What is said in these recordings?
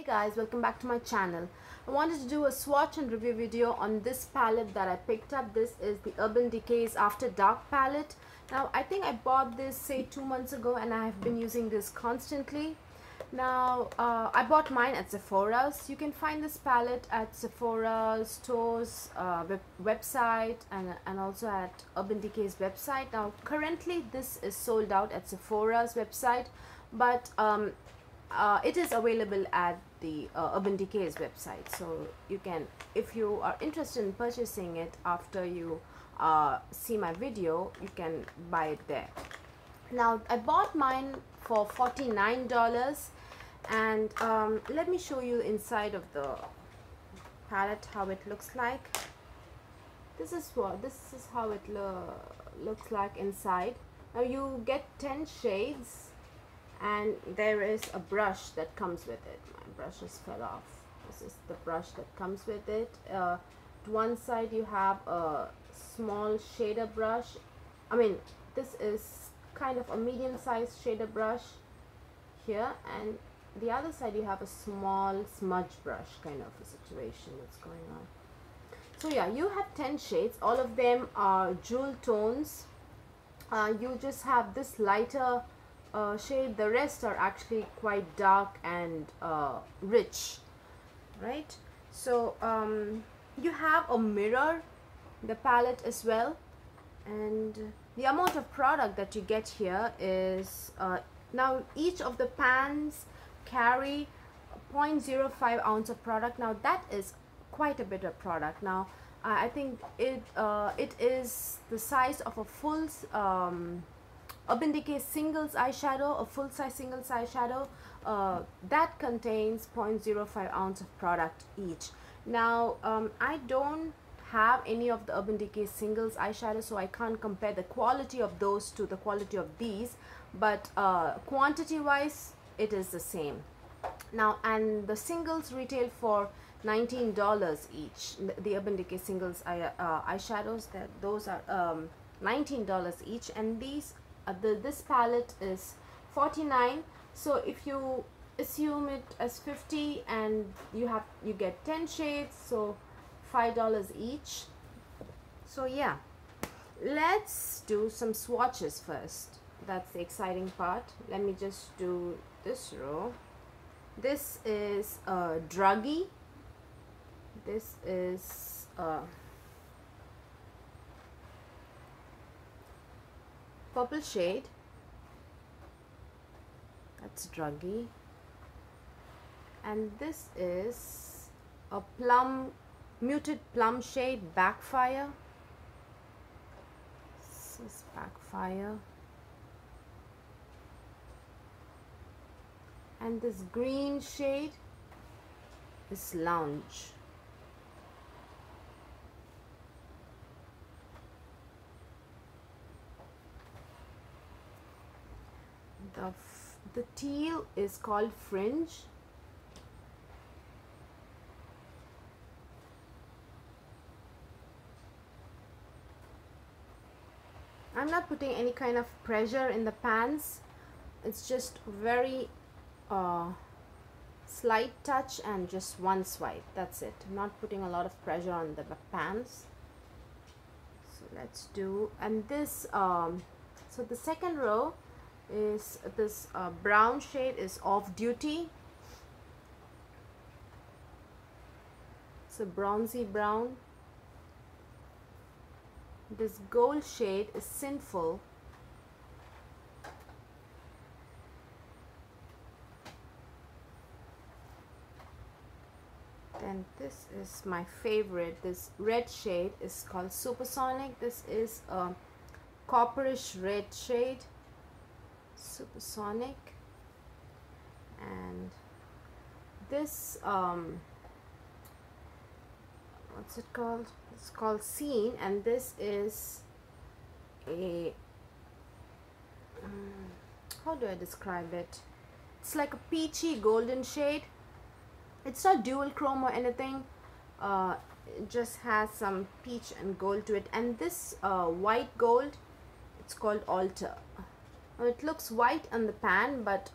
Hey guys, welcome back to my channel. I wanted to do a swatch and review video on this palette that I picked up. This is the Urban Decay's Afterdark Palette. Now I think I bought this say 2 months ago and I have been using this constantly. Now I bought mine at Sephora's. You can find this palette at Sephora's stores website and also at Urban Decay's website. Now currently this is sold out at Sephora's website, but it is available at the Urban Decay's website, so you can, if you are interested in purchasing it after you see my video, you can buy it there. Now I bought mine for $49, and let me show you inside of the palette how it looks like. This is how it looks like inside. Now you get 10 shades. And there is a brush that comes with it. My brushes fell off. This is the brush that comes with it. To one side you have a small shader brush. I mean, this is kind of a medium-sized shader brush here, and the other side you have a small smudge brush kind of a situation that's going on. So yeah, you have 10 shades. All of them are jewel tones. You just have this lighter shade. The rest are actually quite dark and rich, right? So you have a mirror in the palette as well, and the amount of product that you get here is now each of the pans carry 0.05 ounce of product. Now that is quite a bit of product. Now I think it is the size of a full Urban Decay singles eyeshadow, a full-size singles eyeshadow that contains 0.05 ounce of product each. Now I don't have any of the Urban Decay singles eyeshadow, so I can't compare the quality of those to the quality of these, but quantity wise it is the same. Now, and the singles retail for $19 each. The Urban Decay singles eyeshadows, those are $19 each, and these this palette is $49. So if you assume it as 50 and you get 10 shades, so $5 each. So yeah, let's do some swatches first. That's the exciting part. Let me just do this row. This is Druggy. This is purple shade. That's Druggy. And this is a muted plum shade, Backfire. This is Backfire. And this green shade is Lounge. The teal is called Fringe. I'm not putting any kind of pressure in the pans. It's just very slight touch and just one swipe. That's it. I'm not putting a lot of pressure on the pans. So let's do, and this so the second row is this brown shade is Off Duty. It's a bronzy brown. This gold shade is Sinful. Then this is my favorite. This red shade is called Supersonic. This is a copperish red shade, Supersonic. And this what's it called? It's called Scene, and this is a how do I describe it? It's like a peachy golden shade. It's not dual chrome or anything. It just has some peach and gold to it. And this white gold, it's called Alter. It looks white on the pan, but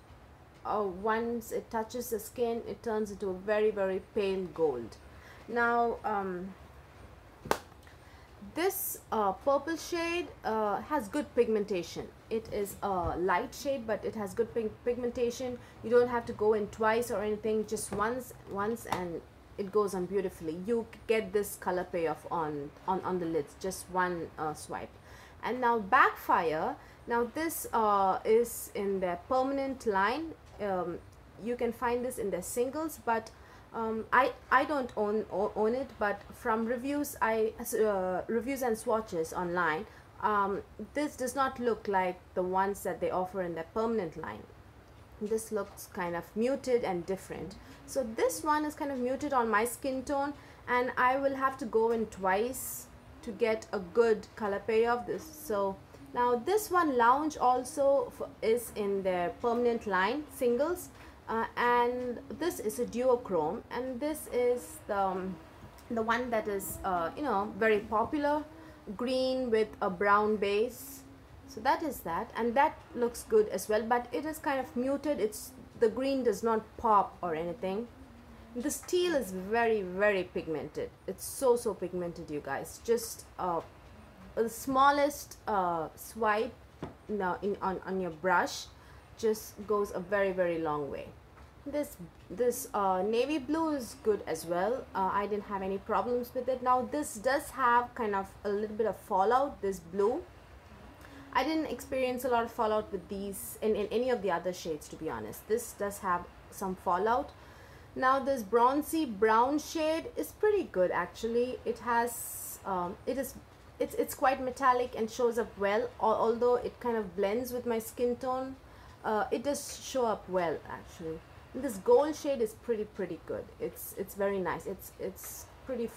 once it touches the skin, it turns into a very, very pale gold. Now this purple shade has good pigmentation. It is a light shade, but it has good pigmentation. You don't have to go in twice or anything, just once and it goes on beautifully. You get this color payoff on the lids, just one swipe. And now Backfire, now this is in their permanent line. You can find this in their singles, but I don't own it, but from reviews reviews and swatches online, this does not look like the ones that they offer in their permanent line. This looks kind of muted and different. So this one is kind of muted on my skin tone, and I will have to go in twice to get a good color payoff. This, so now this one Lounge also is in their permanent line singles. And this is a duochrome, and this is the one that is you know, very popular, green with a brown base. So that is that, and that looks good as well, but it is kind of muted. It's, the green does not pop or anything. The teal is very, very pigmented. It's so pigmented, you guys. Just the smallest swipe now on your brush just goes a very, very long way. This navy blue is good as well. I didn't have any problems with it. Now this does have kind of a little bit of fallout, this blue. I didn't experience a lot of fallout with these in any of the other shades, to be honest. This does have some fallout. Now this bronzy brown shade is pretty good actually. It has it's quite metallic and shows up well, although it kind of blends with my skin tone. It does show up well actually. This gold shade is pretty good. It's very nice. It's pretty.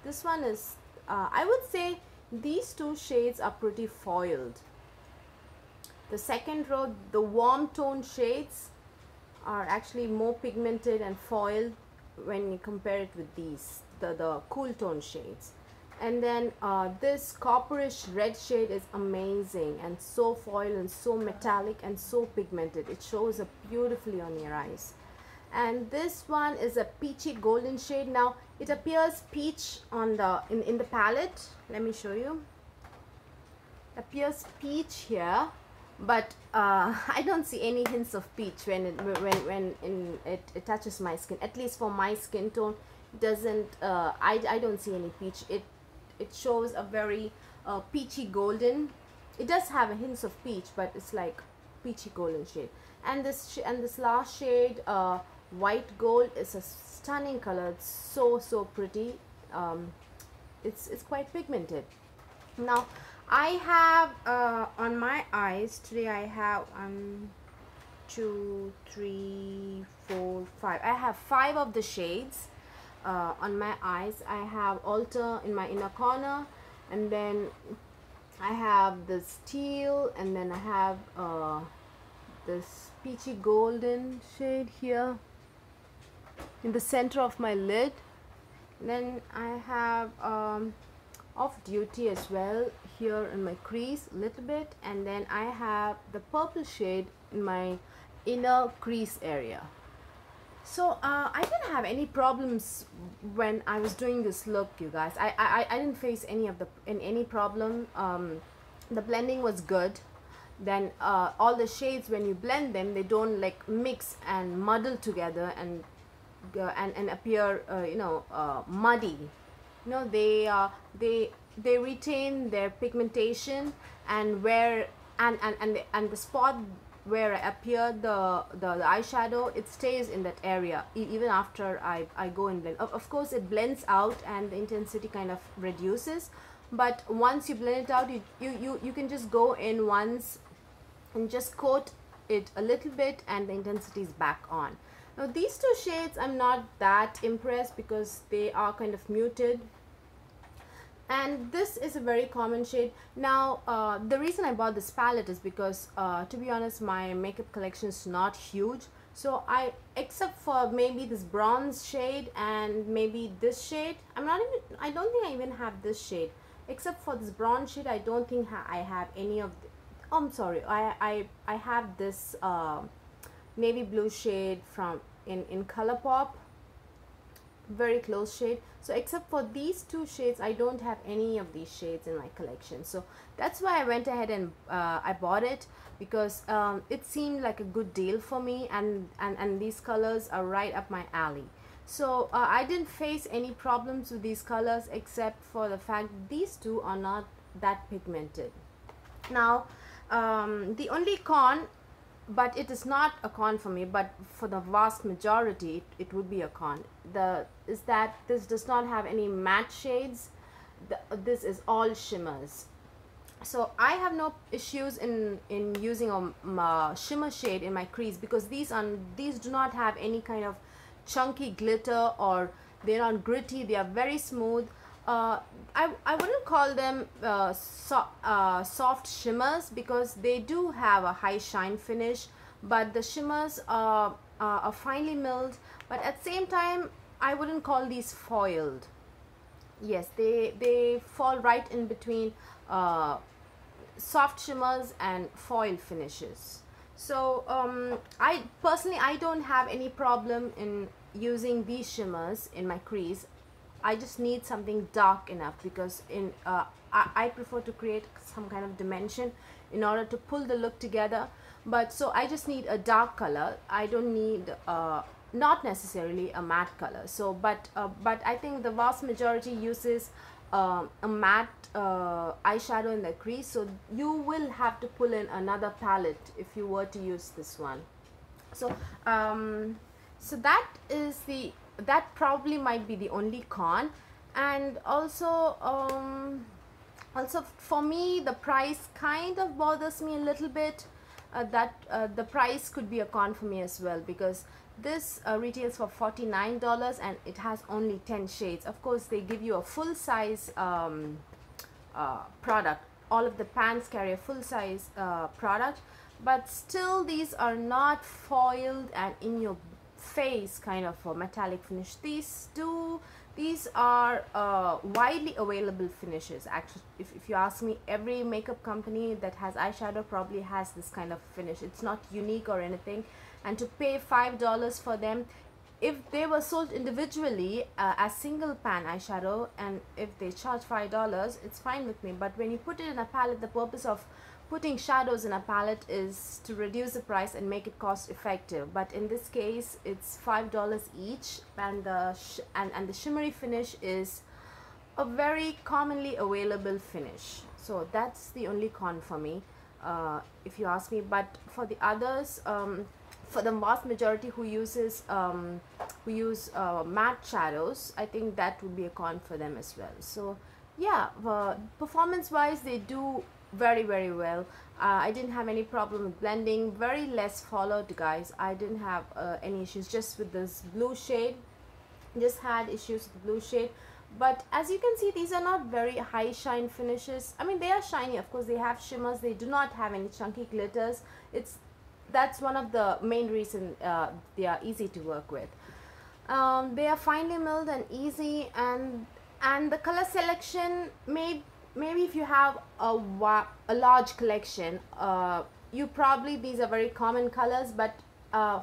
This one is I would say these two shades are pretty foiled. The second row, the warm tone shades, are actually more pigmented and foiled when you compare it with these, the cool tone shades. And then this copperish red shade is amazing and so foiled and so metallic and so pigmented. It shows up beautifully on your eyes. And this one is a peachy golden shade. Now it appears peach on the in the palette. Let me show you. Appears peach here, but I don't see any hints of peach when it touches my skin. At least for my skin tone, it doesn't. I don't see any peach. It shows a very peachy golden. It does have a hints of peach, but it's like peachy golden shade. And this last shade, white gold, is a stunning color. It's so pretty. It's quite pigmented. Now I have on my eyes today, I have 2, 3, 4, 5. I have 5 of the shades on my eyes. I have Alter in my inner corner, and then I have this teal, and then I have this peachy golden shade here in the center of my lid. And then I have Off Duty as well here in my crease a little bit, and then I have the purple shade in my inner crease area. So I didn't have any problems when I was doing this look, you guys. I didn't face any problem. The blending was good. Then all the shades, when you blend them, they don't like mix and muddle together and appear you know, muddy. You know, they retain their pigmentation, and where and the spot where I appear the eyeshadow, it stays in that area even after I go and blend. Of course it blends out and the intensity kind of reduces, but once you blend it out, you can just go in once and just coat it a little bit and the intensity is back on. Now these two shades I'm not that impressed because they are kind of muted, and this is a very common shade. Now the reason I bought this palette is because to be honest, my makeup collection is not huge, so except for maybe this bronze shade and maybe this shade, I don't think I even have this shade. Except for this bronze shade, I don't think I have any of the, oh, I'm sorry, I have this navy blue shade from in ColourPop, very close shade. So except for these two shades, I don't have any of these shades in my collection. So that's why I went ahead and I bought it, because it seemed like a good deal for me, and these colors are right up my alley. So I didn't face any problems with these colors, except for the fact these two are not that pigmented. Now the only con, but it is not a con for me, but for the vast majority it would be a con, is that this does not have any matte shades. This is all shimmers. So I have no issues in using a shimmer shade in my crease, because these do not have any kind of chunky glitter, or they're not gritty. They are very smooth. I wouldn't call them soft shimmers, because they do have a high shine finish, but the shimmers are finely milled, but at the same time I wouldn't call these foiled. Yes, they fall right in between soft shimmers and foil finishes. So I personally, I don't have any problem in using these shimmers in my crease. I just need something dark enough, because I prefer to create some kind of dimension in order to pull the look together. But so I just need a dark color. I don't need not necessarily a matte color. So but I think the vast majority uses a matte eyeshadow in the crease, so you will have to pull in another palette if you were to use this one. So so that probably might be the only con. And also for me, the price kind of bothers me a little bit. The price could be a con for me as well, because this retails for $49 and it has only 10 shades. Of course, they give you a full size product. All of the pans carry a full size product, but still these are not foiled and in your face kind of a metallic finish. These are widely available finishes. Actually, if you ask me, every makeup company that has eyeshadow probably has this kind of finish. It's not unique or anything. And to pay $5 for them, if they were sold individually as single pan eyeshadow, and if they charge $5, it's fine with me. But when you put it in a palette, the purpose of putting shadows in a palette is to reduce the price and make it cost effective. But in this case, it's $5 each, and the shimmery finish is a very commonly available finish. So that's the only con for me, if you ask me. But for the others, for the vast majority who use matte shadows, I think that would be a con for them as well. So yeah, performance wise, they do very, very well. I didn't have any problem with blending. Very less followed, guys. I didn't have any issues. Just with this blue shade, just had issues with the blue shade. But as you can see, these are not very high shine finishes. I mean, they are shiny, of course. They have shimmers. They do not have any chunky glitters. That's one of the main reasons they are easy to work with. They are finely milled and easy, and the color selection, maybe if you have a large collection, these are very common colors, but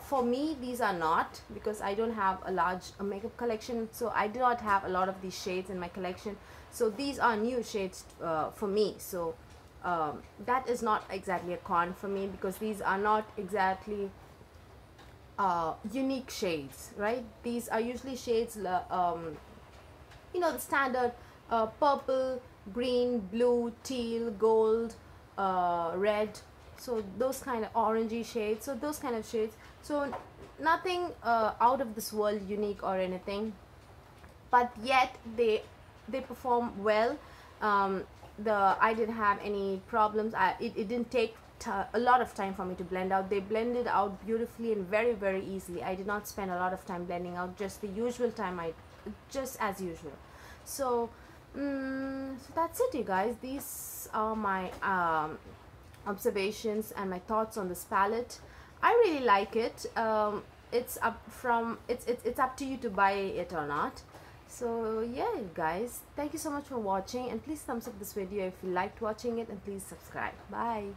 for me these are not, because I don't have a large makeup collection, so I do not have a lot of these shades in my collection. So these are new shades for me. So that is not exactly a con for me, because these are not exactly unique shades, right? These are usually shades, you know, the standard purple, green, blue, teal, gold, red, so those kind of orangey shades. So those kind of shades, so nothing out of this world unique or anything, but yet they perform well. I didn't have any problems. It didn't take a lot of time for me to blend out. They blended out beautifully and very, very easily. I did not spend a lot of time blending out, just the usual time, just as usual. So so that's it, you guys. These are my observations and my thoughts on this palette. I really like it. It's up to you to buy it or not. So yeah, guys, thank you so much for watching, and please thumbs up this video if you liked watching it, and please subscribe. Bye.